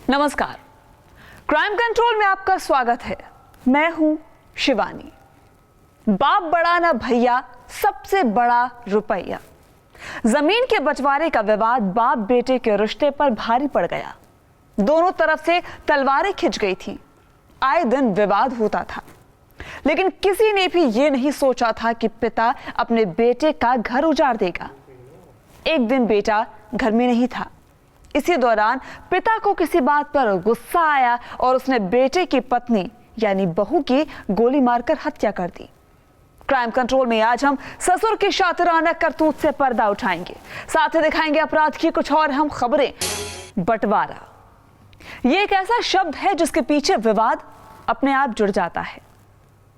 नमस्कार, crime control में आपका स्वागत है। मैं हूं शिवानी। बाप बड़ा ना भैया, सबसे बड़ा रुपया। जमीन के बंटवारे का विवाद बाप बेटे के रिश्ते पर भारी पड़ गया। दोनों तरफ से तलवारें खिंच गई थी। आए दिन विवाद होता था, लेकिन किसी ने भी यह नहीं सोचा था कि पिता अपने बेटे का घर उजाड़ देगा। एक दिन बेटा घर में नहीं था। इसी दौरान पिता को किसी बात पर गुस्सा आया और उसने बेटे की पत्नी यानी बहू की गोली मारकर हत्या कर दी। क्राइम कंट्रोल में आज हम ससुर की शातिराना करतूत से पर्दा उठाएंगे, साथ ही दिखाएंगे अपराध की कुछ और अहम खबरें। बंटवारा ये एक ऐसा शब्द है जिसके पीछे विवाद अपने आप जुड़ जाता है।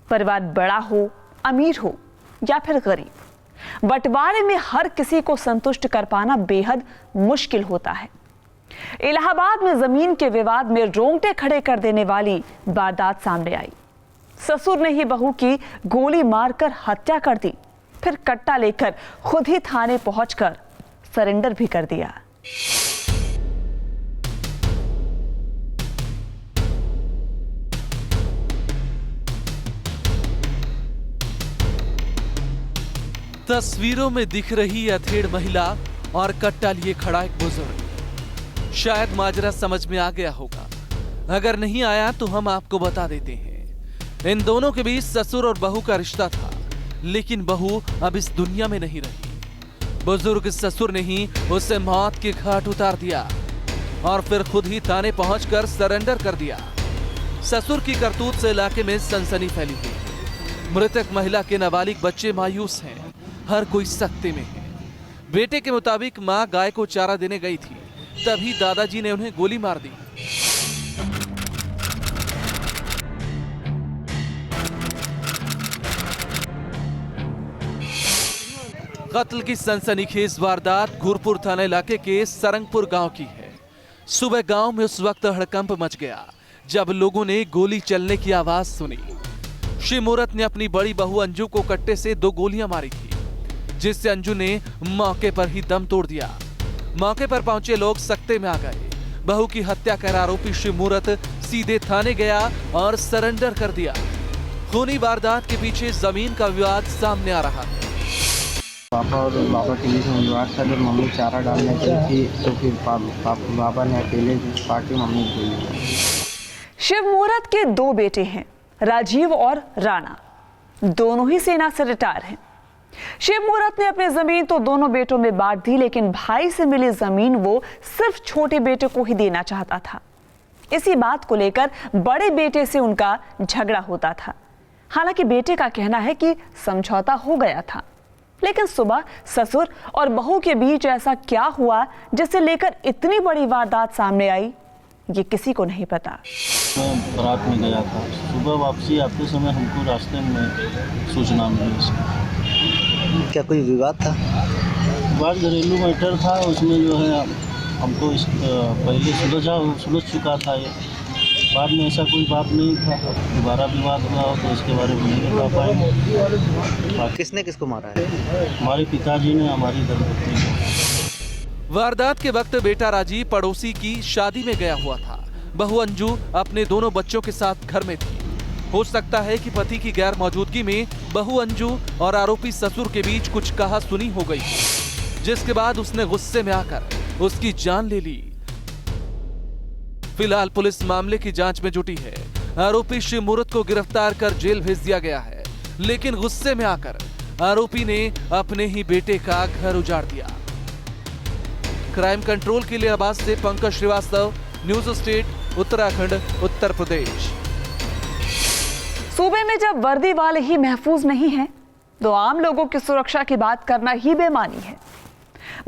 परिवार बड़ा हो, अमीर हो या फिर गरीब, बंटवारे में हर किसी को संतुष्ट कर पाना बेहद मुश्किल होता है। इलाहाबाद में जमीन के विवाद में रोंगटे खड़े कर देने वाली वारदात सामने आई। ससुर ने ही बहू की गोली मारकर हत्या कर दी, फिर कट्टा लेकर खुद ही थाने पहुंचकर सरेंडर भी कर दिया। तस्वीरों में दिख रही अधेड़ महिला और कट्टा लिए खड़ा एक बुजुर्ग। शायद माजरा समझ में आ गया होगा, अगर नहीं आया तो हम आपको बता देते हैं। इन दोनों के बीच ससुर और बहू का रिश्ता था, लेकिन बहू अब इस दुनिया में नहीं रही। बुजुर्ग ससुर ने ही उसे मौत के घाट उतार दिया और फिर खुद ही थाने पहुंचकर सरेंडर कर दिया। ससुर की करतूत से इलाके में सनसनी फैली हुई है। मृतक महिला के नाबालिग बच्चे मायूस हैं, हर कोई सख्ते में है। बेटे के मुताबिक मां गाय को चारा देने गई थी, तभी दादाजी ने उन्हें गोली मार दी। कत्ल की सनसनीखेज वारदात घूरपुर थाना इलाके के सरंगपुर गांव की है। सुबह गांव में उस वक्त हड़कंप मच गया जब लोगों ने गोली चलने की आवाज सुनी। शिव मूरत ने अपनी बड़ी बहू अंजू को कट्टे से 2 गोलियां मारी थी, जिससे अंजू ने मौके पर ही दम तोड़ दिया। मौके पर पहुंचे लोग सख्ते में आ गए। बहू की हत्या कर आरोपी शिव मूरत सीधे थाने गया और सरेंडर कर दिया। खूनी वारदात के पीछे जमीन का विवाद सामने आ रहा है। पापा और बाबा के बीच में विवाद था। जब मम्मी चारा डालने गई थी तो फिर बाबा ने अकेले पार्टी मम्मी को ली। शिव मूरत के 2 बेटे हैं, राजीव और राणा। दोनों ही सेना से रिटायर हैं। शिव मूरत ने अपनी जमीन तो दोनों बेटों में बांट दी, लेकिन भाई से मिली जमीन वो सिर्फ छोटे बेटे को ही देना चाहता था। इसी बात को लेकर बड़े बेटे से उनका झगड़ा होता था। हालांकि बेटे का कहना है कि समझौता हो गया था, लेकिन सुबह ससुर और बहू के बीच ऐसा क्या हुआ जिसे लेकर इतनी बड़ी वारदात सामने आई, ये किसी को नहीं पता। मैं बारात में गया था। सुबह वापसी आते समय हमको रास्ते में सूचना मिली। क्या कोई विवाद था? बात घरेलू मैटर था, उसमें जो है हमको पहले सुलझ चुका था। ये बाद में ऐसा कोई बात नहीं था। दोबारा विवाद हुआ हो तो इसके बारे में नहीं बता पाएंगे। किसने किसको मारा है? हमारे पिताजी ने हमारी धर्मपत्नी को। वारदात के वक्त बेटा राजीव पड़ोसी की शादी में गया हुआ था। बहू अंजू अपने दोनों बच्चों के साथ घर में थी। हो सकता है कि पति की गैर मौजूदगी में बहू अंजू और आरोपी ससुर के बीच कुछ कहा सुनी हो गई, जिसके बाद उसने गुस्से में आकर उसकी जान ले ली। फिलहाल पुलिस मामले की जांच में जुटी है। आरोपी शिव मूरत को गिरफ्तार कर जेल भेज दिया गया है, लेकिन गुस्से में आकर आरोपी ने अपने ही बेटे का घर उजाड़ दिया। क्राइम कंट्रोल के लिए आवाज से पंकज श्रीवास्तव, न्यूज स्टेट, उत्तराखंड, उत्तर प्रदेश। सूबे में जब वर्दी वाले ही महफूज नहीं हैं, तो आम लोगों की सुरक्षा की बात करना ही बेमानी है।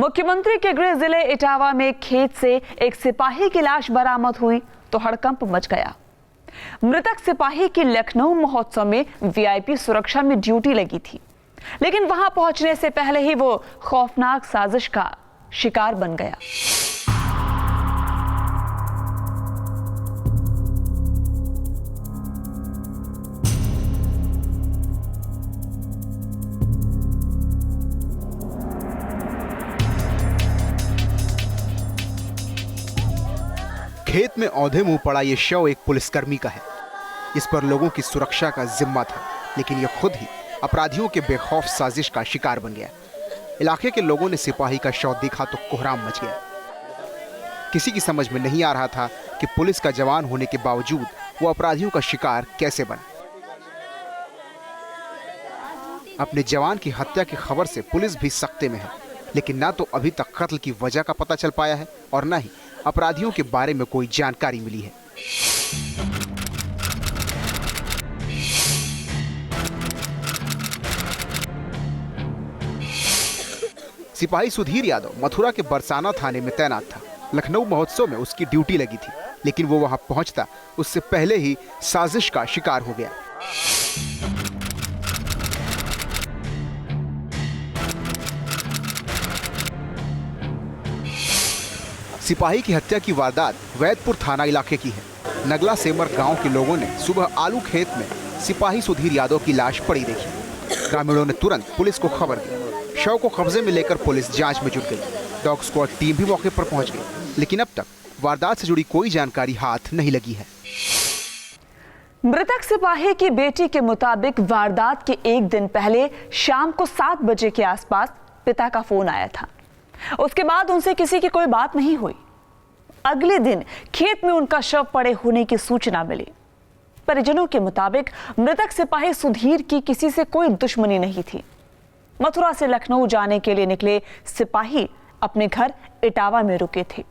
मुख्यमंत्री के गृह जिले इटावा में खेत से एक सिपाही की लाश बरामद हुई तो हड़कंप मच गया। मृतक सिपाही की लखनऊ महोत्सव में वीआईपी सुरक्षा में ड्यूटी लगी थी, लेकिन वहां पहुंचने से पहले ही वो खौफनाक साजिश का शिकार बन गया। खेत में औंधे मुंह पड़ा ये शव एक पुलिसकर्मी का है। इस पर लोगों की सुरक्षा का जिम्मा था, लेकिन ये खुद ही अपराधियों के बेखौफ साजिश का शिकार बन गया। इलाके के लोगों ने सिपाही का शव देखा तो कोहराम मच गया। किसी की समझ में नहीं आ रहा था कि पुलिस का जवान होने के बावजूद वो अपराधियों का शिकार कैसे बना। अपने जवान की हत्या की खबर से पुलिस भी सख्ते में है, लेकिन ना तो अभी तक कत्ल की वजह का पता चल पाया है और ना ही अपराधियों के बारे में कोई जानकारी मिली है। सिपाही सुधीर यादव मथुरा के बरसाना थाने में तैनात था। लखनऊ महोत्सव में उसकी ड्यूटी लगी थी, लेकिन वो वहां पहुंचता उससे पहले ही साजिश का शिकार हो गया। सिपाही की हत्या की वारदात वैदपुर थाना इलाके की है। नगला सेमर गांव के लोगों ने सुबह आलू खेत में सिपाही सुधीर यादव की लाश पड़ी देखी। ग्रामीणों ने तुरंत पुलिस को खबर दी। शव को कब्जे में लेकर पुलिस जांच में जुट गई। डॉग स्क्वाड टीम भी मौके पर पहुंच गई, लेकिन अब तक वारदात से जुड़ी कोई जानकारी हाथ नहीं लगी है। मृतक सिपाही की बेटी के मुताबिक वारदात के एक दिन पहले शाम को 7 बजे के आसपास पिता का फोन आया था। उसके बाद उनसे किसी की कोई बात नहीं हुई। अगले दिन खेत में उनका शव पड़े होने की सूचना मिली। परिजनों के मुताबिक मृतक सिपाही सुधीर की किसी से कोई दुश्मनी नहीं थी। मथुरा से लखनऊ जाने के लिए निकले सिपाही अपने घर इटावा में रुके थे।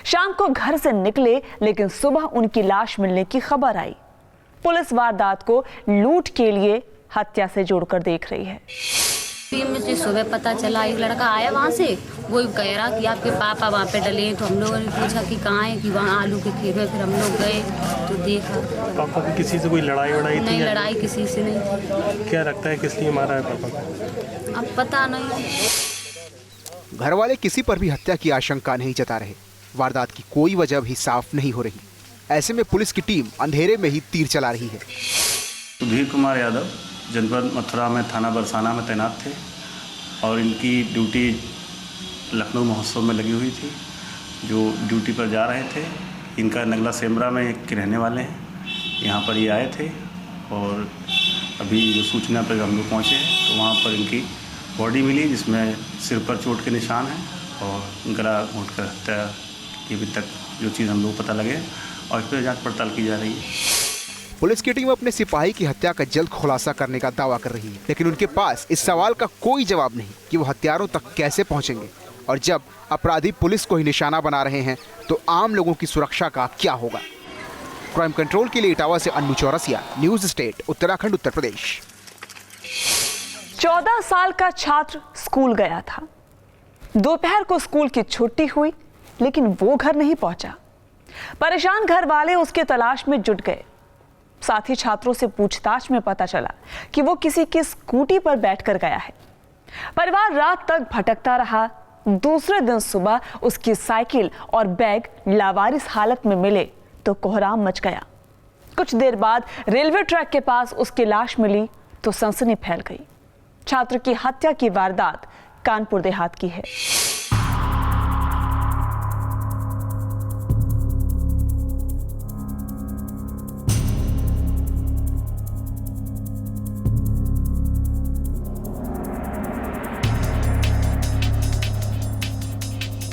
शाम को घर से निकले, लेकिन सुबह उनकी लाश मिलने की खबर आई। पुलिस वारदात को लूट के लिए हत्या से जोड़कर देख रही है। मुझे सुबह पता चला, एक लड़का आया वहाँ से, वो कह रहा कि आपके पापा वहाँ पे डले। तो हम लोगों ने पूछा कि कहाँ है, कि वहाँ आलू के खेत में। फिर हम लोग गए तो देखा। पापा की किसी से कोई लड़ाई वड़ाई थी? नहीं, लड़ाई किसी से नहीं थी। क्या लगता है किस लिए मारा है पापा को? अब पता नहीं। घर वाले किसी पर भी हत्या की आशंका नहीं जता रहे। वारदात की कोई वजह भी साफ नहीं हो रही। ऐसे में पुलिस की टीम अंधेरे में ही तीर चला रही है। सुधीर कुमार यादव जनपद मथुरा में थाना बरसाना में तैनात थे और इनकी ड्यूटी लखनऊ महोत्सव में लगी हुई थी। जो ड्यूटी पर जा रहे थे, इनका नगला सेमरा में एक रहने वाले हैं, यहाँ पर ये आए थे और अभी जो सूचना पर हम लोग पहुँचे हैं तो वहाँ पर इनकी बॉडी मिली, जिसमें सिर पर चोट के निशान हैं और गला घोंट कर हत्या की अभी तक जो चीज़ हम लोग पता लगे और इस पर जाँच पड़ताल की जा रही है। पुलिस की टीम अपने सिपाही की हत्या का जल्द खुलासा करने का दावा कर रही है, लेकिन उनके पास इस सवाल का कोई जवाब नहीं कि वो हत्यारों तक कैसे पहुंचेंगे। और जब अपराधी पुलिस को ही निशाना बना रहे हैं तो आम लोगों की सुरक्षा का क्या होगा। क्राइम कंट्रोल के लिए इटावा से अन्नू चौरसिया, न्यूज स्टेट, उत्तराखंड, उत्तर प्रदेश। 14 साल का छात्र स्कूल गया था। दोपहर को स्कूल की छुट्टी हुई, लेकिन वो घर नहीं पहुंचा। परेशान घर वाले उसके तलाश में जुट गए। साथ ही छात्रों से पूछताछ में पता चला कि वो किसी की स्कूटी पर बैठकर गया है। परिवार रात तक भटकता रहा। दूसरे दिन सुबह उसकी साइकिल और बैग लावारिस हालत में मिले तो कोहराम मच गया। कुछ देर बाद रेलवे ट्रैक के पास उसकी लाश मिली तो सनसनी फैल गई। छात्र की हत्या की वारदात कानपुर देहात की है।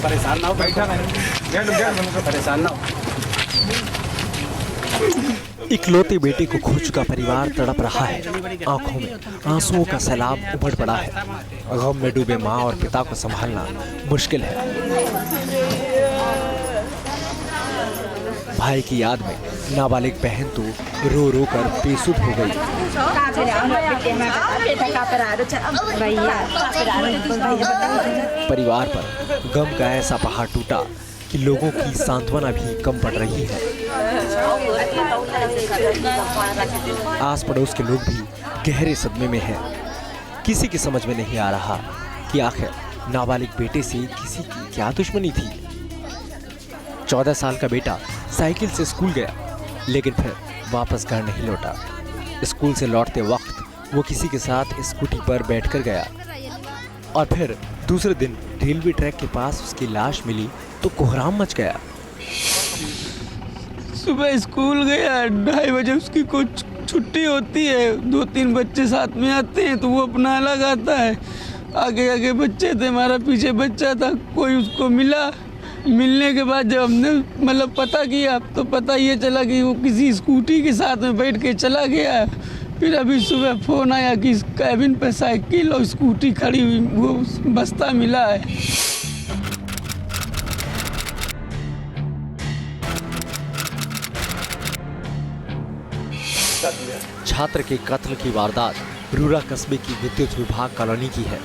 परेशान ना हो, बैठा परेशान ना हो। इकलौती बेटे को खो चुका परिवार तड़प रहा है। आंखों में आंसुओं का सैलाब उमड़ पड़ा है। गम में डूबे माँ और पिता को संभालना मुश्किल है। भाई की याद में नाबालिग बहन तो रो रो कर बेसुध हो गई। परिवार पर गम का ऐसा पहाड़ टूटा कि लोगों की सांत्वना भी कम पड़ रही है। आस पड़ोस के लोग भी गहरे सदमे में हैं। किसी की समझ में नहीं आ रहा कि आखिर नाबालिग बेटे से किसी की क्या दुश्मनी थी। 14 साल का बेटा साइकिल से स्कूल गया, लेकिन फिर वापस घर नहीं लौटा। स्कूल से लौटते वक्त वो किसी के साथ स्कूटी पर बैठकर गया और फिर दूसरे दिन रेलवे ट्रैक के पास उसकी लाश मिली तो कोहराम मच गया। सुबह स्कूल गया, 2:30 बजे उसकी कुछ छुट्टी होती है, 2-3 बच्चे साथ में आते हैं तो वो अपना अलग आता है। आगे आगे बच्चे थे, हमारा पीछे बच्चा था, कोई उसको मिला। मिलने के बाद जब हमने मतलब पता किया तो पता ये चला कि वो किसी स्कूटी के साथ में बैठ के चला गया। फिर अभी सुबह फ़ोन आया कि इस कैबिन पे साइकिल और स्कूटी खड़ी हुई, वो बस्ता मिला है। छात्र के कत्ल की वारदात रूरा कस्बे की विद्युत विभाग कॉलोनी की है।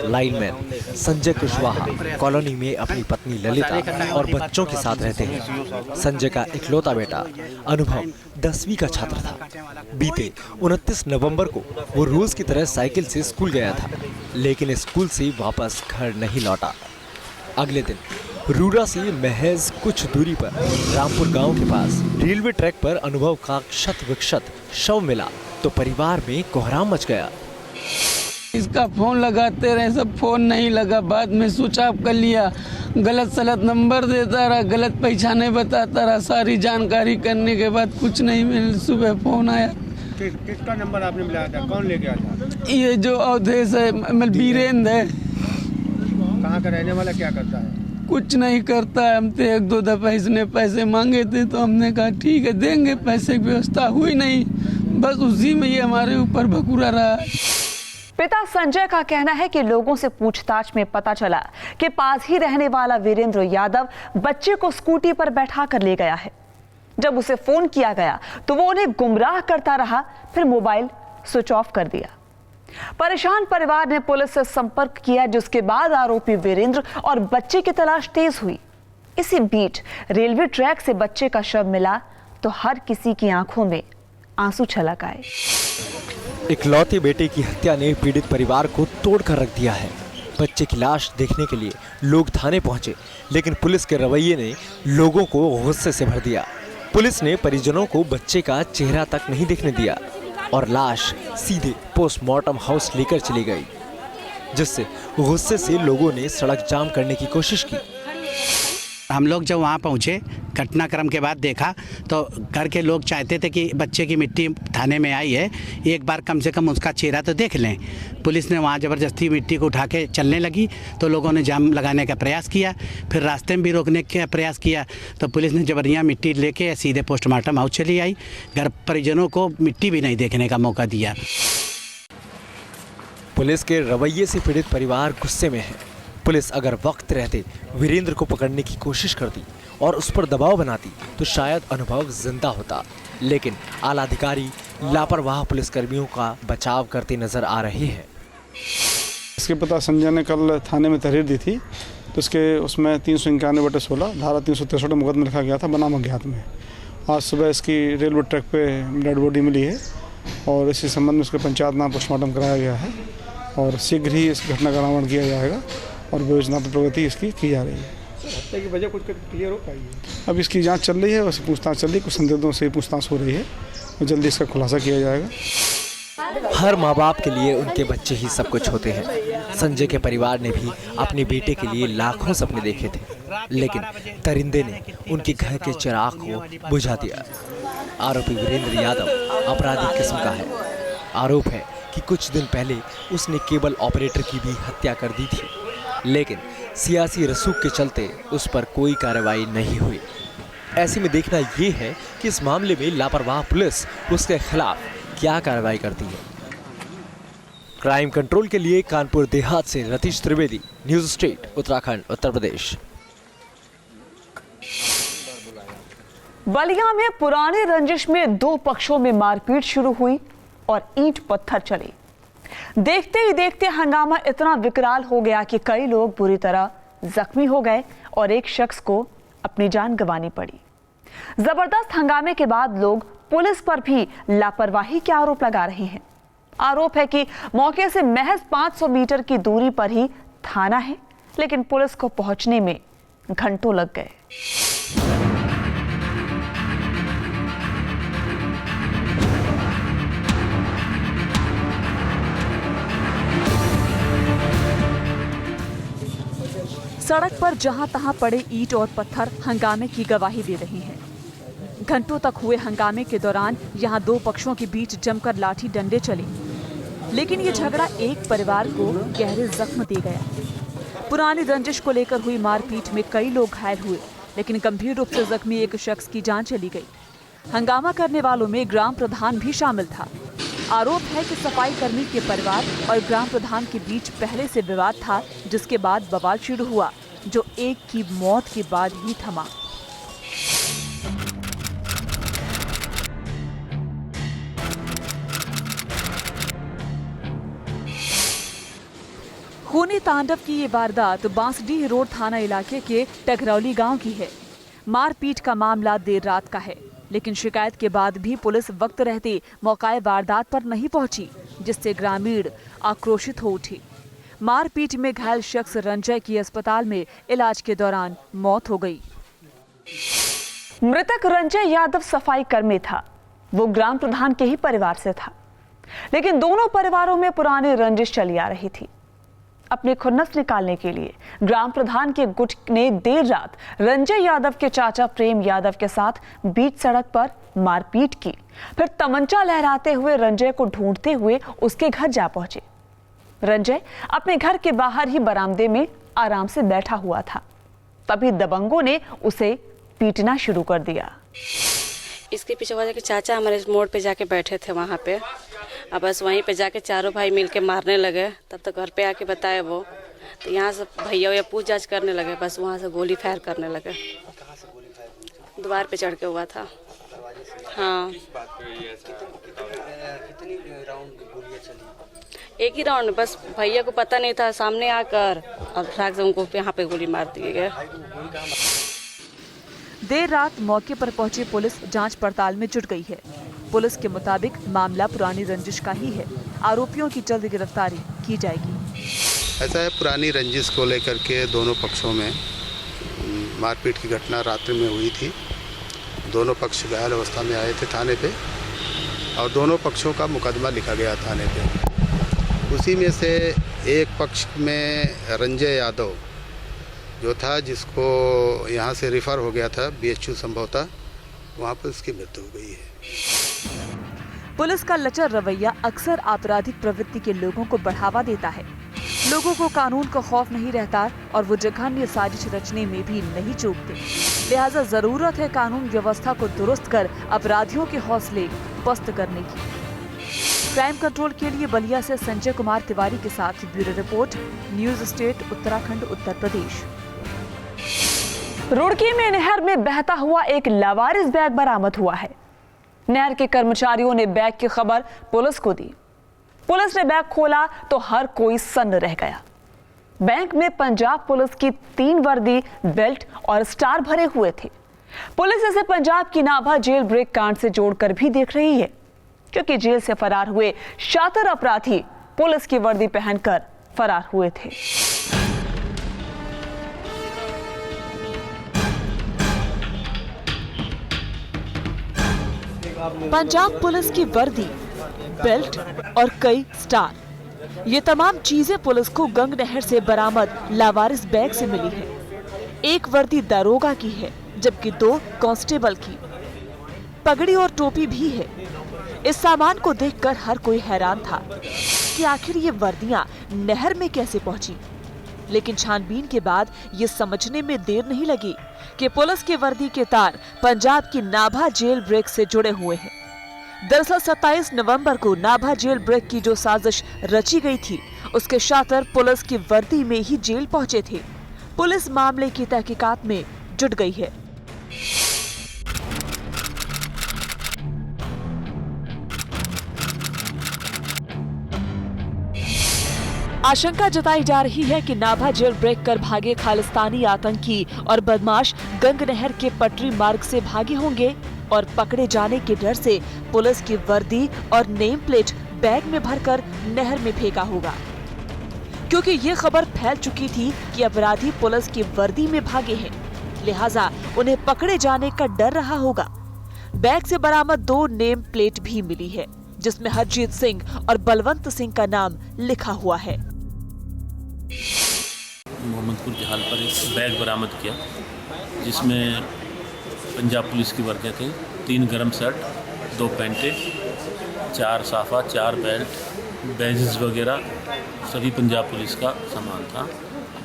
लाइनमैन संजय कुशवाहा कॉलोनी में अपनी पत्नी ललिता और बच्चों के साथ रहते हैं। संजय का इकलौता बेटा अनुभव 10वीं का छात्र था। बीते 29 नवंबर को वो रोज की तरह साइकिल से स्कूल गया था, लेकिन स्कूल से वापस घर नहीं लौटा। अगले दिन रूरा से महज कुछ दूरी पर रामपुर गांव के पास रेलवे ट्रैक पर अनुभव का क्षत विक्षत शव मिला तो परिवार में कोहराम मच गया। इसका फोन लगाते रहे, सब फोन नहीं लगा। बाद में स्विच ऑफ कर लिया, गलत सलत नंबर देता रहा, गलत पहचाने बताता रहा। सारी जानकारी करने के बाद कुछ नहीं मिला। सुबह फोन आया। किसका नंबर आपने मिलाया था? कौन ले गया था? ये जो अवधेश है, मतलब वीरेंद्र है। कहाँ का रहने वाला, क्या करता है? कुछ नहीं करता है। हम तो 1-2 दफा इसने पैसे मांगे थे तो हमने कहा ठीक है देंगे, पैसे की व्यवस्था हुई नहीं, बस उसी में ये हमारे ऊपर भकुरा रहा। पिता संजय का कहना है कि लोगों से पूछताछ में पता चला कि पास ही रहने वाला वीरेंद्र यादव बच्चे को स्कूटी पर बैठा कर ले गया है। जब उसे फोन किया गया तो वो उन्हें गुमराह करता रहा, फिर मोबाइल स्विच ऑफ कर दिया। परेशान परिवार ने पुलिस से संपर्क किया, जिसके बाद आरोपी वीरेंद्र और बच्चे की तलाश तेज हुई। इसी बीच रेलवे ट्रैक से बच्चे का शव मिला तो हर किसी की आंखों में आंसू छलक आए। इकलौते बेटे की हत्या ने पीड़ित परिवार को तोड़ कर रख दिया है। बच्चे की लाश देखने के लिए लोग थाने पहुंचे, लेकिन पुलिस के रवैये ने लोगों को गुस्से से भर दिया। पुलिस ने परिजनों को बच्चे का चेहरा तक नहीं देखने दिया और लाश सीधे पोस्टमार्टम हाउस लेकर चली गई, जिससे गुस्से से लोगों ने सड़क जाम करने की कोशिश की। हम लोग जब वहाँ पहुँचे, घटनाक्रम के बाद देखा तो घर के लोग चाहते थे कि बच्चे की मिट्टी थाने में आई है, एक बार कम से कम उसका चेहरा तो देख लें। पुलिस ने वहाँ ज़बरदस्ती मिट्टी को उठा के चलने लगी तो लोगों ने जाम लगाने का प्रयास किया, फिर रास्ते में भी रोकने का प्रयास किया तो पुलिस ने जबरियाँ मिट्टी लेके सीधे पोस्टमार्टम हाउस चली आई। घर परिजनों को मिट्टी भी नहीं देखने का मौका दिया। पुलिस के रवैये से पीड़ित परिवार गुस्से में है। पुलिस अगर वक्त रहते वीरेंद्र को पकड़ने की कोशिश करती और उस पर दबाव बनाती तो शायद अनुभव जिंदा होता, लेकिन आला अधिकारी लापरवाह पुलिसकर्मियों का बचाव करते नजर आ रहे हैं। इसके पिता संजय ने कल थाने में तहरीर दी थी तो उसमें 391/16 धारा 363 मुकदमा लिखा गया था बनाम अज्ञात में। आज सुबह इसकी रेलवे ट्रैक पे डेड बॉडी मिली है और इसी संबंध में उसके पंचायत नाम पोस्टमार्टम कराया गया है और शीघ्र ही इस घटना का अनावरण किया जाएगा और विवेचना पर प्रगति इसकी की जा रही है। हत्या की वजह कुछ क्लियर हो पाई है? अब इसकी जांच चल रही है, उससे पूछताछ चल रही है, कुछ संदिग्धों से पूछताछ हो रही है और जल्दी इसका खुलासा किया जाएगा। हर माँ बाप के लिए उनके बच्चे ही सब कुछ होते हैं। संजय के परिवार ने भी अपने बेटे के लिए लाखों सपने देखे थे, लेकिन दरिंदे ने उनके घर के चिराग को बुझा दिया। आरोपी वीरेंद्र यादव अपराधी किस्म का है। आरोप है कि कुछ दिन पहले उसने केबल ऑपरेटर की भी हत्या कर दी थी, लेकिन सियासी रसूख के चलते उस पर कोई कार्रवाई नहीं हुई। ऐसे में देखना ये है कि इस मामले में लापरवाह पुलिस उसके खिलाफ क्या कार्रवाई करती है। क्राइम कंट्रोल के लिए कानपुर देहात से रतीश त्रिवेदी, न्यूज स्टेट, उत्तराखंड, उत्तर प्रदेश। बलिया में पुराने रंजिश में 2 पक्षों में मारपीट शुरू हुई और ईंट पत्थर चले। देखते ही देखते हंगामा इतना विकराल हो गया कि कई लोग बुरी तरह जख्मी हो गए और एक शख्स को अपनी जान गंवानी पड़ी। जबरदस्त हंगामे के बाद लोग पुलिस पर भी लापरवाही के आरोप लगा रहे हैं। आरोप है कि मौके से महज 500 मीटर की दूरी पर ही थाना है, लेकिन पुलिस को पहुंचने में घंटों लग गए। सड़क पर जहां तहां पड़े ईंट और पत्थर हंगामे की गवाही दे रहे हैं। घंटों तक हुए हंगामे के दौरान यहां दो पक्षों के बीच जमकर लाठी डंडे चले, लेकिन ये झगड़ा एक परिवार को गहरे जख्म दे गया। पुरानी रंजिश को लेकर हुई मारपीट में कई लोग घायल हुए, लेकिन गंभीर रूप से जख्मी एक शख्स की जान चली गई। हंगामा करने वालों में ग्राम प्रधान भी शामिल था। आरोप है कि सफाई कर्मी के परिवार और ग्राम प्रधान के बीच पहले से विवाद था, जिसके बाद बवाल शुरू हुआ, जो एक की मौत के बाद ही थमा। खूनी तांडव की ये वारदात बांसडीह रोड थाना इलाके के टकरौली गांव की है। मारपीट का मामला देर रात का है, लेकिन शिकायत के बाद भी पुलिस वक्त रहते मौके वारदात पर नहीं पहुंची, जिससे ग्रामीण आक्रोशित हो उठे। मारपीट में घायल शख्स रंजय की अस्पताल में इलाज के दौरान मौत हो गई। मृतक रंजय यादव सफाई कर्मी था। वो ग्राम प्रधान के ही परिवार से था, लेकिन दोनों परिवारों में पुरानी रंजिश चली आ रही थी। अपनी खुन्नस निकालने के लिए ग्राम प्रधान के गुट ने देर रात रंजय यादव के चाचा प्रेम यादव के साथ बीच सड़क पर मारपीट की। फिर तमंचा लहराते हुए रंजय को ढूंढते हुए उसके घर जा पहुंचे। रंजय अपने घर के बाहर ही बरामदे में आराम से बैठा हुआ था, तभी दबंगों ने उसे पीटना शुरू कर दिया। इसके पीछे वजह के चाचा हमारे मोड़ पे जाके बैठे थे वहाँ पे, अब बस वहीं पे जाके चारों भाई मिलके मारने लगे। तब तक घर पे आके बताए वो, तो यहाँ से भैया पूछ जांच करने लगे, बस वहाँ से गोली फायर करने लगे। द्वार पे चढ़ के हुआ था। हाँ, एक ही राउंड, बस भैया को पता नहीं था, सामने आकर और फ्राक से उनको यहाँ पे गोली मार दिए गए। देर रात मौके पर पहुंची पुलिस जांच पड़ताल में जुट गई है। पुलिस के मुताबिक मामला पुरानी रंजिश का ही है। आरोपियों की जल्द गिरफ्तारी की जाएगी। ऐसा है, पुरानी रंजिश को लेकर के दोनों पक्षों में मारपीट की घटना रात्रि में हुई थी। दोनों पक्ष घायल अवस्था में आए थे थाने पे और दोनों पक्षों का मुकदमा लिखा गया थाने पे। उसी में से एक पक्ष में रंजय यादव जो था, जिसको यहाँ से रिफ़र हो गया था BHU संभवतः, वहाँ पर उसकी मृत्यु हो गई है। पुलिस का लचर रवैया अक्सर आपराधिक प्रवृत्ति के लोगों को बढ़ावा देता है। लोगों को कानून का खौफ नहीं रहता और वो जघन्य साजिश रचने में भी नहीं चूकते। लिहाजा जरूरत है कानून व्यवस्था को दुरुस्त कर अपराधियों के हौसले पस्त करने की। क्राइम कंट्रोल के लिए बलिया से संजय कुमार तिवारी के साथ bureau report, news state Uttarakhand Uttar Pradesh. Roorkee में नहर में बहता हुआ एक लावारिस बैग बरामद हुआ है। नहर के कर्मचारियों ने बैग की खबर पुलिस को दी। पुलिस ने बैग खोला तो हर कोई सन्न रह गया। बैंक में पंजाब पुलिस की 3 वर्दी, बेल्ट और स्टार भरे हुए थे। पुलिस इसे पंजाब की नाभा जेल ब्रेक कांड से जोड़कर भी देख रही है, क्योंकि जेल से फरार हुए शातिर अपराधी पुलिस की वर्दी पहनकर फरार हुए थे। पंजाब पुलिस की वर्दी, बेल्ट और कई स्टार, ये तमाम चीजें पुलिस को गंग नहर से बरामद लावारिस बैग से मिली है। एक वर्दी दारोगा की है, जबकि 2 कांस्टेबल की। पगड़ी और टोपी भी है। इस सामान को देखकर हर कोई हैरान था कि आखिर ये वर्दियां नहर में कैसे पहुंची। लेकिन छानबीन के बाद ये समझने में देर नहीं लगी कि पुलिस की वर्दी के तार पंजाब की नाभा जेल ब्रेक से जुड़े हुए हैं। दरअसल 27 नवंबर को नाभा जेल ब्रेक की जो साजिश रची गई थी, उसके शातिर पुलिस की वर्दी में ही जेल पहुंचे थे। पुलिस मामले की तहकीकात में जुट गई है। आशंका जताई जा रही है कि नाभा जेल ब्रेक कर भागे खालिस्तानी आतंकी और बदमाश गंग नहर के पटरी मार्ग से भागे होंगे और पकड़े जाने के डर से पुलिस की वर्दी और नेम प्लेट बैग में भरकर नहर में फेंका होगा। क्योंकि ये खबर फैल चुकी थी कि अपराधी पुलिस की वर्दी में भागे हैं, लिहाजा उन्हें पकड़े जाने का डर रहा होगा। बैग से बरामद 2 नेम प्लेट भी मिली है, जिसमें हरजीत सिंह और बलवंत सिंह का नाम लिखा हुआ है। मोहम्मदपुर जहाल पर एक बैग बरामद किया, जिसमें पंजाब पुलिस की वर्दियाँ थी 3 गरम शर्ट, 2 पैंटें, 4 साफा, 4 बेल्ट, बैजेस वगैरह सभी पंजाब पुलिस का सामान था,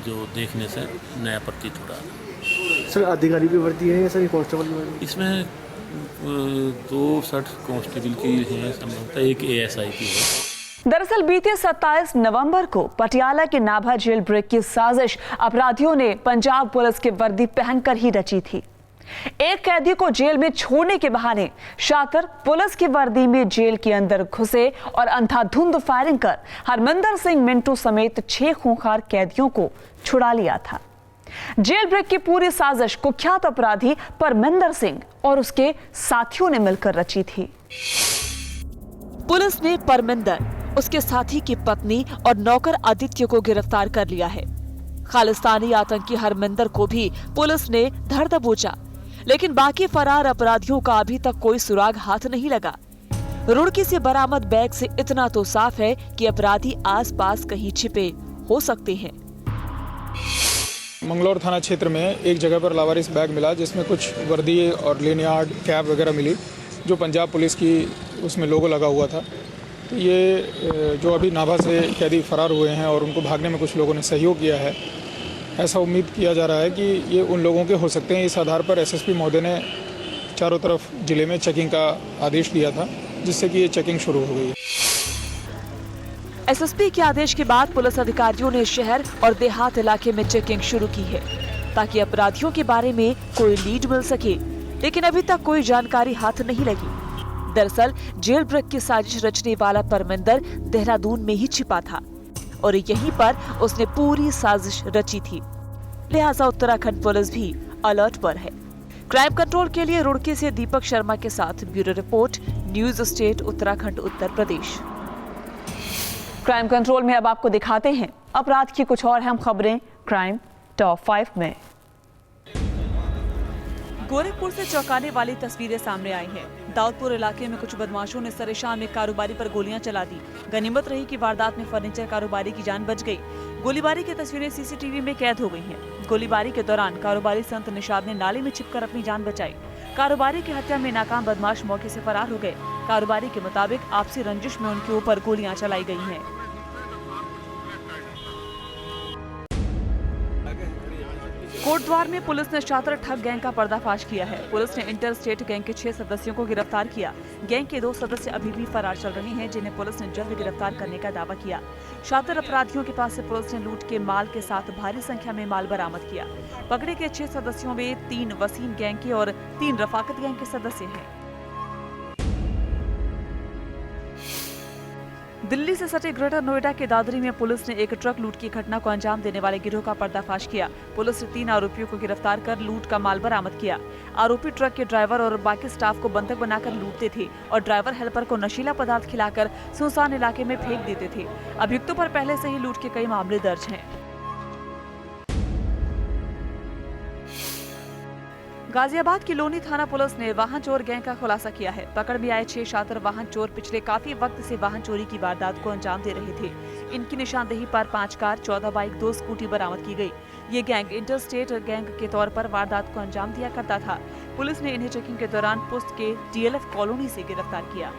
जो देखने से नया प्रतीत हो रहा था। सर अधिकारी की वर्दी है या सर कांस्टेबल की वर्दी? इसमें 2 शर्ट कांस्टेबल की है, संभवतः एक ASI की है। दरअसल बीते 27 नवंबर को पटियाला के नाभा जेल ब्रेक की साजिश अपराधियों ने पंजाब पुलिस की वर्दी पहनकर ही रची थी। एक कैदी को जेल में छोड़ने के बहाने शातिर पुलिस की वर्दी में जेल के अंदर घुसे और अंधाधुंध फायरिंग कर हरमिंदर सिंह मिंटू समेत 6 खूंखार कैदियों को छुड़ा लिया था। जेल ब्रेक की पूरी साजिश कुख्यात अपराधी परमिंदर सिंह और उसके साथियों ने मिलकर रची थी। पुलिस ने परमिंदर, उसके साथी की पत्नी और नौकर आदित्य को गिरफ्तार कर लिया है। खालिस्तानी आतंकी हरमिंदर को भी पुलिस ने धर दबोचा, लेकिन बाकी फरार अपराधियों का अभी तक कोई सुराग हाथ नहीं लगा। रुड़की से बरामद बैग से इतना तो साफ है कि अपराधी आसपास कहीं छिपे हो सकते हैं। मंगलौर थाना क्षेत्र में एक जगह पर लावारिस बैग मिला, जिसमें कुछ वर्दी और लेनियार्ड, कैप वगैरह मिली, जो पंजाब पुलिस की उसमें लोगो लगा हुआ था। तो ये जो अभी नाभा से कैदी फरार हुए हैं और उनको भागने में कुछ लोगों ने सहयोग किया है, ऐसा उम्मीद किया जा रहा है कि ये उन लोगों के हो सकते हैं। इस आधार पर SSP महोदय ने चारों तरफ जिले में चेकिंग का आदेश दिया था, जिससे कि ये चेकिंग शुरू हो गई है। SSP के आदेश के बाद पुलिस अधिकारियों ने शहर और देहात इलाके में चेकिंग शुरू की है, ताकि अपराधियों के बारे में कोई लीड मिल सके, लेकिन अभी तक कोई जानकारी हाथ नहीं लगी। दरअसल जेल ब्रेक की साजिश रचने वाला परमिंदर देहरादून में ही छिपा था और यहीं पर उसने पूरी साजिश रची थी। लिहाजा उत्तराखंड पुलिस भी अलर्ट पर है। क्राइम कंट्रोल के लिए रुड़की से दीपक शर्मा के साथ bureau report, news state Uttarakhand, Uttar Pradesh. Crime control में अब आपको दिखाते हैं अपराध की कुछ और अहम खबरें क्राइम टॉप 5 में। गोरखपुर से चौंकाने वाली तस्वीरें सामने आई हैं। दाऊदपुर इलाके में कुछ बदमाशों ने सरेशाम एक कारोबारी पर गोलियां चला दी। गनीमत रही कि वारदात में फर्नीचर कारोबारी की जान बच गई। गोलीबारी की तस्वीरें CCTV में कैद हो गई हैं। गोलीबारी के दौरान कारोबारी संत निषाद ने नाले में छिपकर अपनी जान बचाई। कारोबारी की हत्या में नाकाम बदमाश मौके से फरार हो गए। कारोबारी के मुताबिक आपसी रंजिश में उनके ऊपर गोलियां चलाई गई हैं। कोटद्वार में पुलिस ने शातिर ठग गैंग का पर्दाफाश किया है। पुलिस ने इंटर स्टेट गैंग के 6 सदस्यों को गिरफ्तार किया। गैंग के 2 सदस्य अभी भी फरार चल रहे हैं, जिन्हें पुलिस ने जल्द गिरफ्तार करने का दावा किया। शातिर अपराधियों के पास से पुलिस ने लूट के माल के साथ भारी संख्या में माल बरामद किया। पकड़े गए 6 सदस्यों में 3 वसीम गैंग के और 3 रफाकत गैंग के सदस्य हैं। दिल्ली से सटे ग्रेटर नोएडा के दादरी में पुलिस ने एक ट्रक लूट की घटना को अंजाम देने वाले गिरोह का पर्दाफाश किया। पुलिस ने 3 आरोपियों को गिरफ्तार कर लूट का माल बरामद किया। आरोपी ट्रक के ड्राइवर और बाकी स्टाफ को बंधक बनाकर लूटते थे और ड्राइवर हेल्पर को नशीला पदार्थ खिलाकर सुनसान इलाके में फेंक देते थे। अभियुक्तों पर पहले से ही लूट के कई मामले दर्ज हैं। गाजियाबाद की लोनी थाना पुलिस ने वाहन चोर गैंग का खुलासा किया है। पकड़ में आए 6 शातिर वाहन चोर पिछले काफी वक्त से वाहन चोरी की वारदात को अंजाम दे रहे थे। इनकी निशानदेही पर 5 कार, 14 बाइक, 2 स्कूटी बरामद की गई। ये गैंग इंटर स्टेट गैंग के तौर पर वारदात को अंजाम दिया करता था। पुलिस ने इन्हें चेकिंग के दौरान पुस्त के DLF कॉलोनी से गिरफ्तार किया।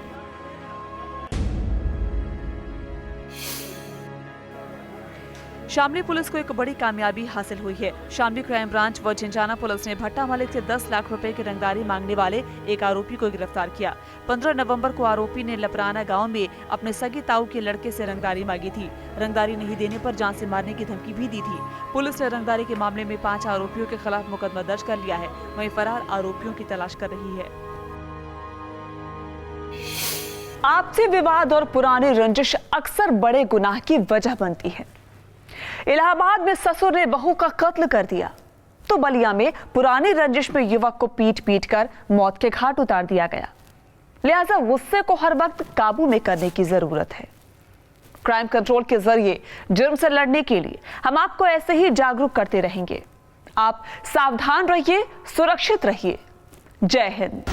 शामली पुलिस को एक बड़ी कामयाबी हासिल हुई है। शामली क्राइम ब्रांच व झिंझाना पुलिस ने भट्टा मालिक से 10 लाख रुपए की रंगदारी मांगने वाले एक आरोपी को गिरफ्तार किया। 15 नवंबर को आरोपी ने लपराना गांव में अपने सगी ताऊ के लड़के से रंगदारी मांगी थी। रंगदारी नहीं देने पर जान से मारने की धमकी भी दी थी। पुलिस ने रंगदारी के मामले में 5 आरोपियों के खिलाफ मुकदमा दर्ज कर लिया है। वहीं फरार आरोपियों की तलाश कर रही है। आपसी विवाद और पुरानी रंजिश अक्सर बड़े गुनाह की वजह बनती है। इलाहाबाद में ससुर ने बहू का कत्ल कर दिया, तो बलिया में पुरानी रंजिश में युवक को पीट कर मौत के घाट उतार दिया गया। लिहाजा गुस्से को हर वक्त काबू में करने की जरूरत है। क्राइम कंट्रोल के जरिए जुर्म से लड़ने के लिए हम आपको ऐसे ही जागरूक करते रहेंगे। आप सावधान रहिए, सुरक्षित रहिए। जय हिंद।